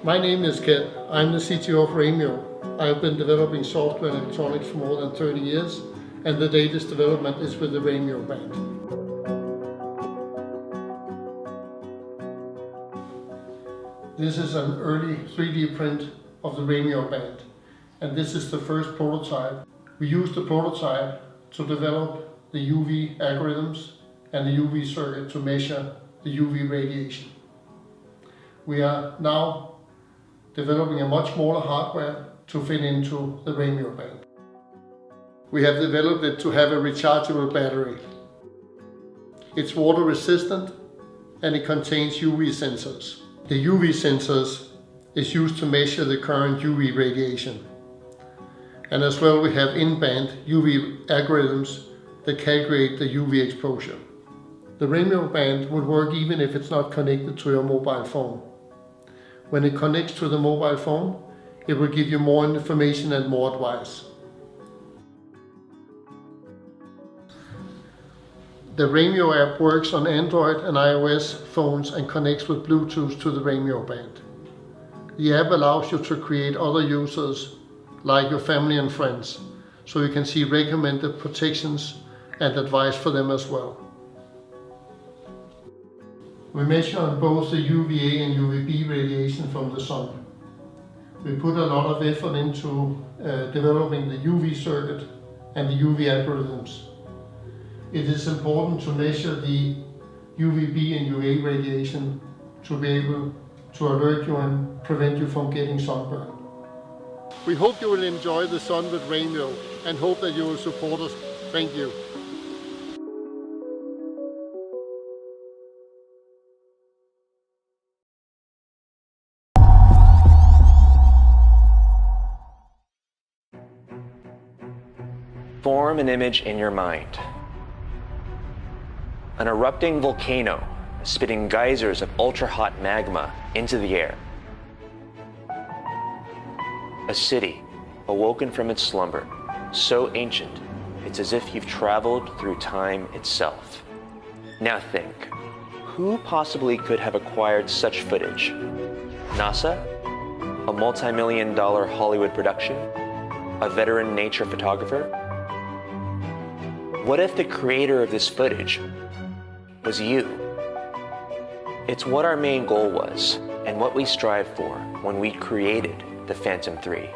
My name is Ken. I'm the CTO of Ramio. I've been developing software and electronics for more than 30 years, and the latest development is with the Ramio band. This is an early 3D print of the Ramio band, and this is the first prototype. We used the prototype to develop the UV algorithms and the UV circuit to measure the UV radiation. We are now developing a much smaller hardware to fit into the Ramio band. We have developed it to have a rechargeable battery. It's water resistant and it contains UV sensors. The UV sensors is used to measure the current UV radiation. And as well we have in-band UV algorithms that calculate the UV exposure. The Ramio band would work even if it's not connected to your mobile phone. When it connects to the mobile phone, it will give you more information and more advice. The Ramio app works on Android and iOS phones and connects with Bluetooth to the Ramio band. The app allows you to create other users, like your family and friends, so you can see recommended protections and advice for them as well. We measure on both the UVA and UVB radiation from the sun. We put a lot of effort into developing the UV circuit and the UV algorithms. It is important to measure the UVB and UVA radiation to be able to alert you and prevent you from getting sunburn. We hope you will enjoy the sun with Ramio and hope that you will support us. Thank you. Form an image in your mind. An erupting volcano spitting geysers of ultra-hot magma into the air. A city awoken from its slumber, so ancient it's as if you've traveled through time itself. Now think, who possibly could have acquired such footage? NASA? A multi-million-dollar Hollywood production? A veteran nature photographer? What if the creator of this footage was you? It's what our main goal was, and what we strive for when we created the Phantom 3.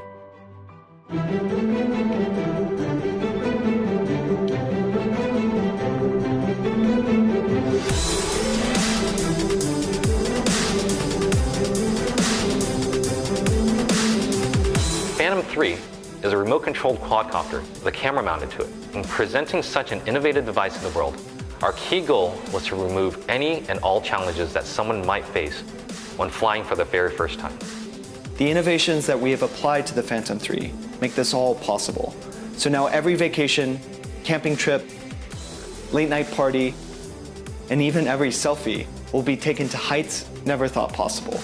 Phantom 3 is a remote-controlled quadcopter with a camera mounted to it. In presenting such an innovative device to the world, our key goal was to remove any and all challenges that someone might face when flying for the very first time. The innovations that we have applied to the Phantom 3 make this all possible. So now every vacation, camping trip, late night party, and even every selfie will be taken to heights never thought possible.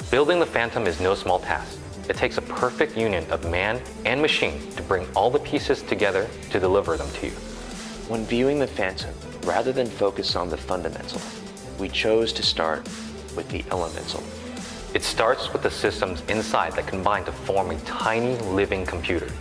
Building the Phantom is no small task. It takes a perfect union of man and machine to bring all the pieces together to deliver them to you. When viewing the Phantom, rather than focus on the fundamental, we chose to start with the elemental. It starts with the systems inside that combine to form a tiny living computer.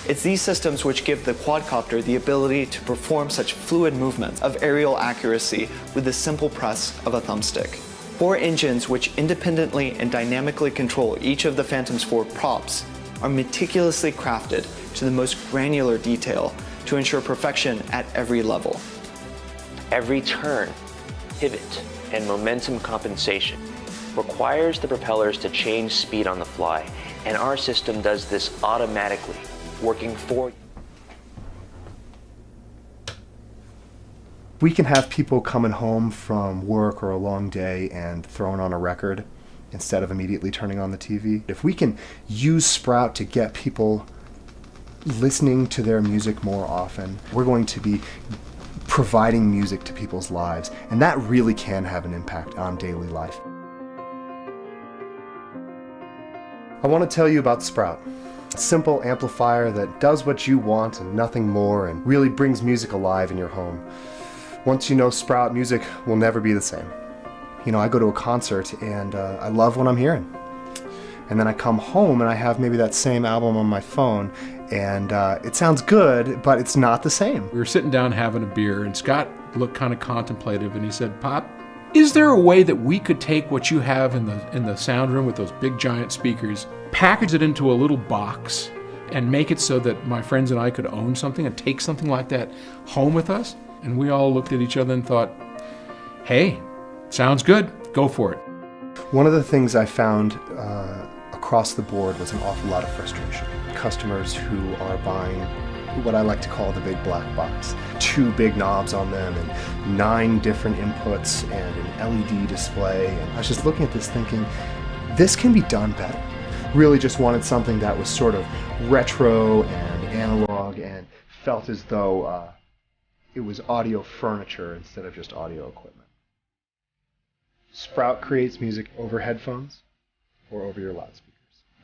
It's these systems which give the quadcopter the ability to perform such fluid movements of aerial accuracy with the simple press of a thumbstick. 4 engines which independently and dynamically control each of the Phantom's 4 props are meticulously crafted to the most granular detail to ensure perfection at every level. Every turn, pivot, and momentum compensation requires the propellers to change speed on the fly, and our system does this automatically, working for you. We can have people coming home from work or a long day and throwing on a record instead of immediately turning on the TV. If we can use Sprout to get people listening to their music more often, we're going to be providing music to people's lives, and that really can have an impact on daily life. I want to tell you about Sprout. A simple amplifier that does what you want and nothing more, and really brings music alive in your home. Once you know Sprout, music will never be the same. You know, I go to a concert and I love what I'm hearing. and then I come home and I have maybe that same album on my phone, and it sounds good, but it's not the same. We were sitting down having a beer, and Scott looked kind of contemplative, and he said, "Pop, is there a way that we could take what you have in the sound room with those big giant speakers, package it into a little box, and make it so that my friends and I could own something and take something like that home with us?" And we all looked at each other and thought, hey, sounds good, go for it. One of the things I found across the board was an awful lot of frustration. Customers who are buying what I like to call the big black box. 2 big knobs on them and 9 different inputs and an LED display. And I was just looking at this thinking, this can be done better. Really just wanted something that was sort of retro and analog and felt as though it was audio furniture instead of just audio equipment. Sprout creates music over headphones or over your loudspeakers.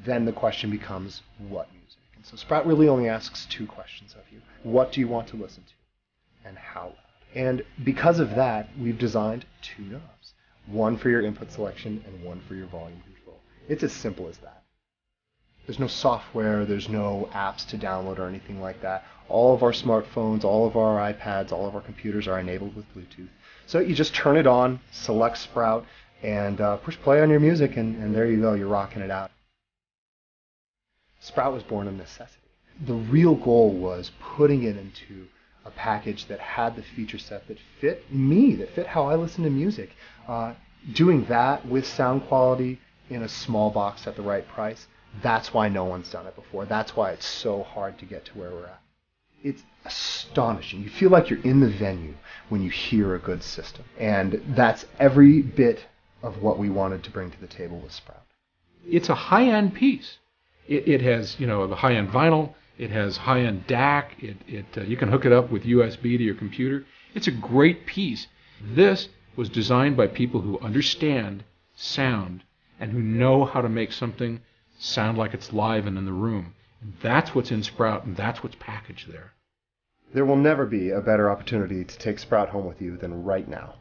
Then the question becomes, what music? And so Sprout really only asks 2 questions of you. What do you want to listen to? And how loud? And because of that, we've designed 2 knobs. One for your input selection and one for your volume control. It's as simple as that. There's no software, there's no apps to download or anything like that. All of our smartphones, all of our iPads, all of our computers are enabled with Bluetooth. So you just turn it on, select Sprout, and push play on your music, and there you go, you're rocking it out. Sprout was born of necessity. The real goal was putting it into a package that had the feature set that fit me, that fit how I listen to music. Doing that with sound quality in a small box at the right price, that's why no one's done it before. That's why it's so hard to get to where we're at. It's astonishing. You feel like you're in the venue when you hear a good system. And that's every bit of what we wanted to bring to the table with Sprout. It's a high-end piece. It has, the high-end vinyl. It has high-end DAC. You can hook it up with USB to your computer. It's a great piece. This was designed by people who understand sound and who know how to make something sound like it's live and in the room. And that's what's in Sprout, and that's what's packaged there. There will never be a better opportunity to take Sprout home with you than right now.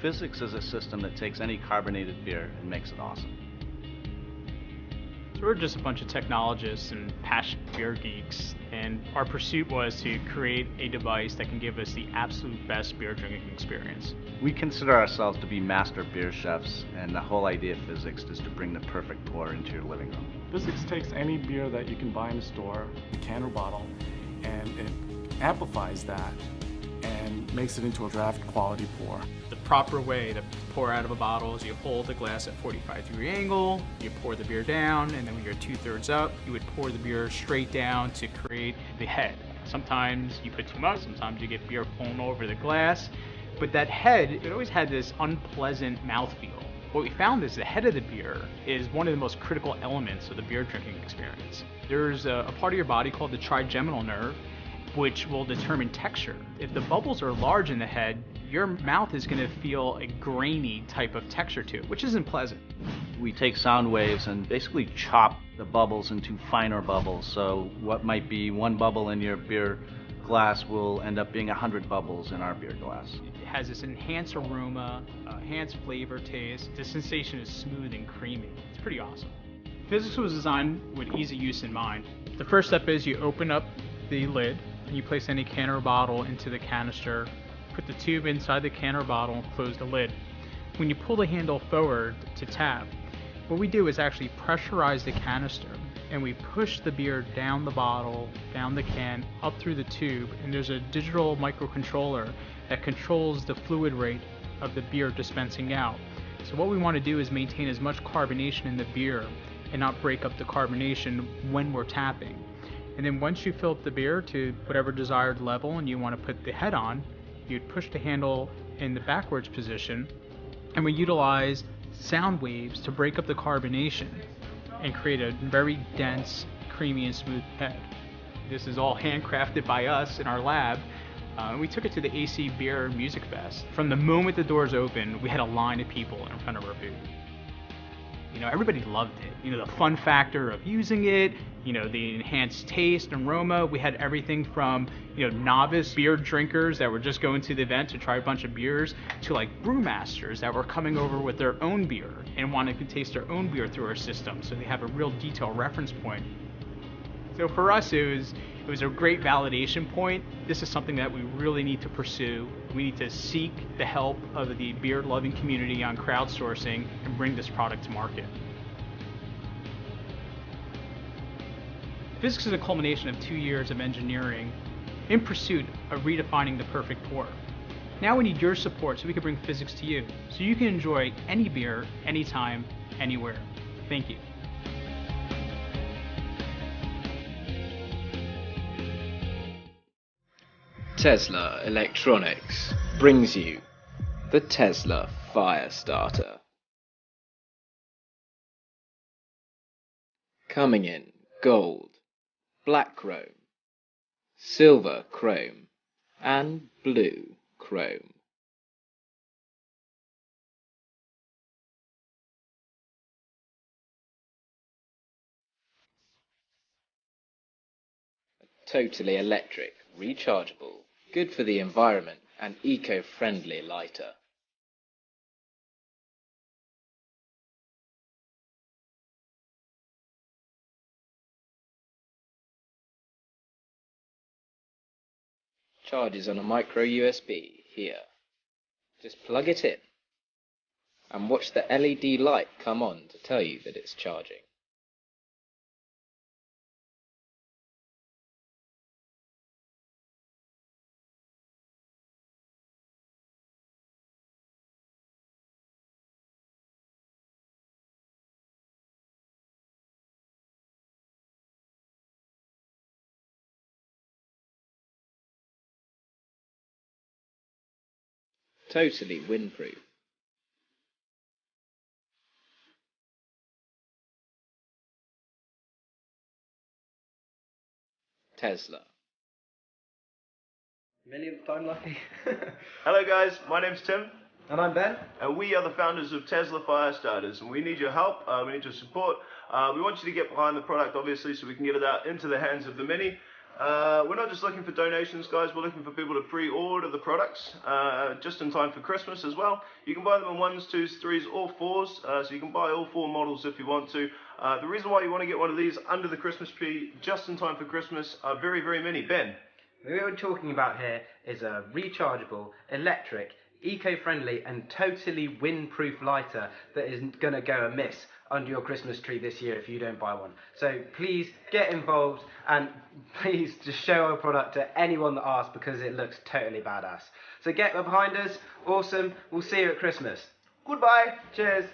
Physics is a system that takes any carbonated beer and makes it awesome. So we're just a bunch of technologists and passionate beer geeks, and our pursuit was to create a device that can give us the absolute best beer drinking experience. We consider ourselves to be master beer chefs, and the whole idea of physics is to bring the perfect pour into your living room. Physics takes any beer that you can buy in a store, a can or bottle, and it amplifies that and makes it into a draft quality pour. The proper way to pour out of a bottle is you hold the glass at 45-degree angle, you pour the beer down, and then when you're 2/3 up, you would pour the beer straight down to create the head. Sometimes you put too much, sometimes you get beer blown over the glass, but that head, it always had this unpleasant mouthfeel. What we found is the head of the beer is one of the most critical elements of the beer drinking experience. There's a part of your body called the trigeminal nerve, which will determine texture. If the bubbles are large in the head, your mouth is going to feel a grainy type of texture to it, which isn't pleasant. We take sound waves and basically chop the bubbles into finer bubbles. So what might be 1 bubble in your beer glass will end up being 100 bubbles in our beer glass. It has this enhanced aroma, enhanced flavor taste. The sensation is smooth and creamy. It's pretty awesome. Physics was designed with easy use in mind. The first step is you open up the lid and you place any can or bottle into the canister, put the tube inside the can or bottle, and close the lid. When you pull the handle forward to tap, what we do is actually pressurize the canister, and we push the beer down the bottle, down the can, up through the tube, and there's a digital microcontroller that controls the fluid rate of the beer dispensing out. So what we want to do is maintain as much carbonation in the beer and not break up the carbonation when we're tapping. And then once you fill up the beer to whatever desired level and you want to put the head on, you'd push the handle in the backwards position, and we utilize sound waves to break up the carbonation and create a very dense, creamy, and smooth head. This is all handcrafted by us in our lab. We took it to the AC Beer Music Fest. From the moment the doors opened, we had a line of people in front of our booth. You know, everybody loved it. You know, the fun factor of using it, you know, the enhanced taste and aroma. We had everything from, you know, novice beer drinkers that were just going to the event to try a bunch of beers to like brewmasters that were coming over with their own beer and wanting to taste their own beer through our system. So they have a real detailed reference point. So for us, it was a great validation point. This is something that we really need to pursue. We need to seek the help of the beer-loving community on crowdsourcing and bring this product to market. Physics is a culmination of 2 years of engineering in pursuit of redefining the perfect pour. Now we need your support so we can bring physics to you, so you can enjoy any beer, anytime, anywhere. Thank you. Tesla Electronics brings you the Tesla Firestarter. Coming in gold, black chrome, silver chrome, and blue chrome. Totally electric, rechargeable, good for the environment, and eco-friendly lighter. Charges on a micro USB here. Just plug it in and watch the LED light come on to tell you that it's charging. Totally windproof. Tesla. Millionth time lucky. Hello guys, my name's Tim. And I'm Ben. And we are the founders of Tesla Firestarters, and we need your help, we need your support. We want you to get behind the product, obviously, so we can get it out into the hands of the many. We're not just looking for donations, guys, we're looking for people to pre-order the products, just in time for Christmas as well. You can buy them in 1s, 2s, 3s, or 4s, so you can buy all 4 models if you want to. The reason why you want to get one of these under the Christmas tree, just in time for Christmas, are very, very many. Ben? What we're talking about here is a rechargeable, electric, eco-friendly and totally windproof lighter that isn't going to go amiss under your Christmas tree this year if you don't buy one. So please get involved and please just show our product to anyone that asks because it looks totally badass. So get behind us, awesome, we'll see you at Christmas. Goodbye, cheers.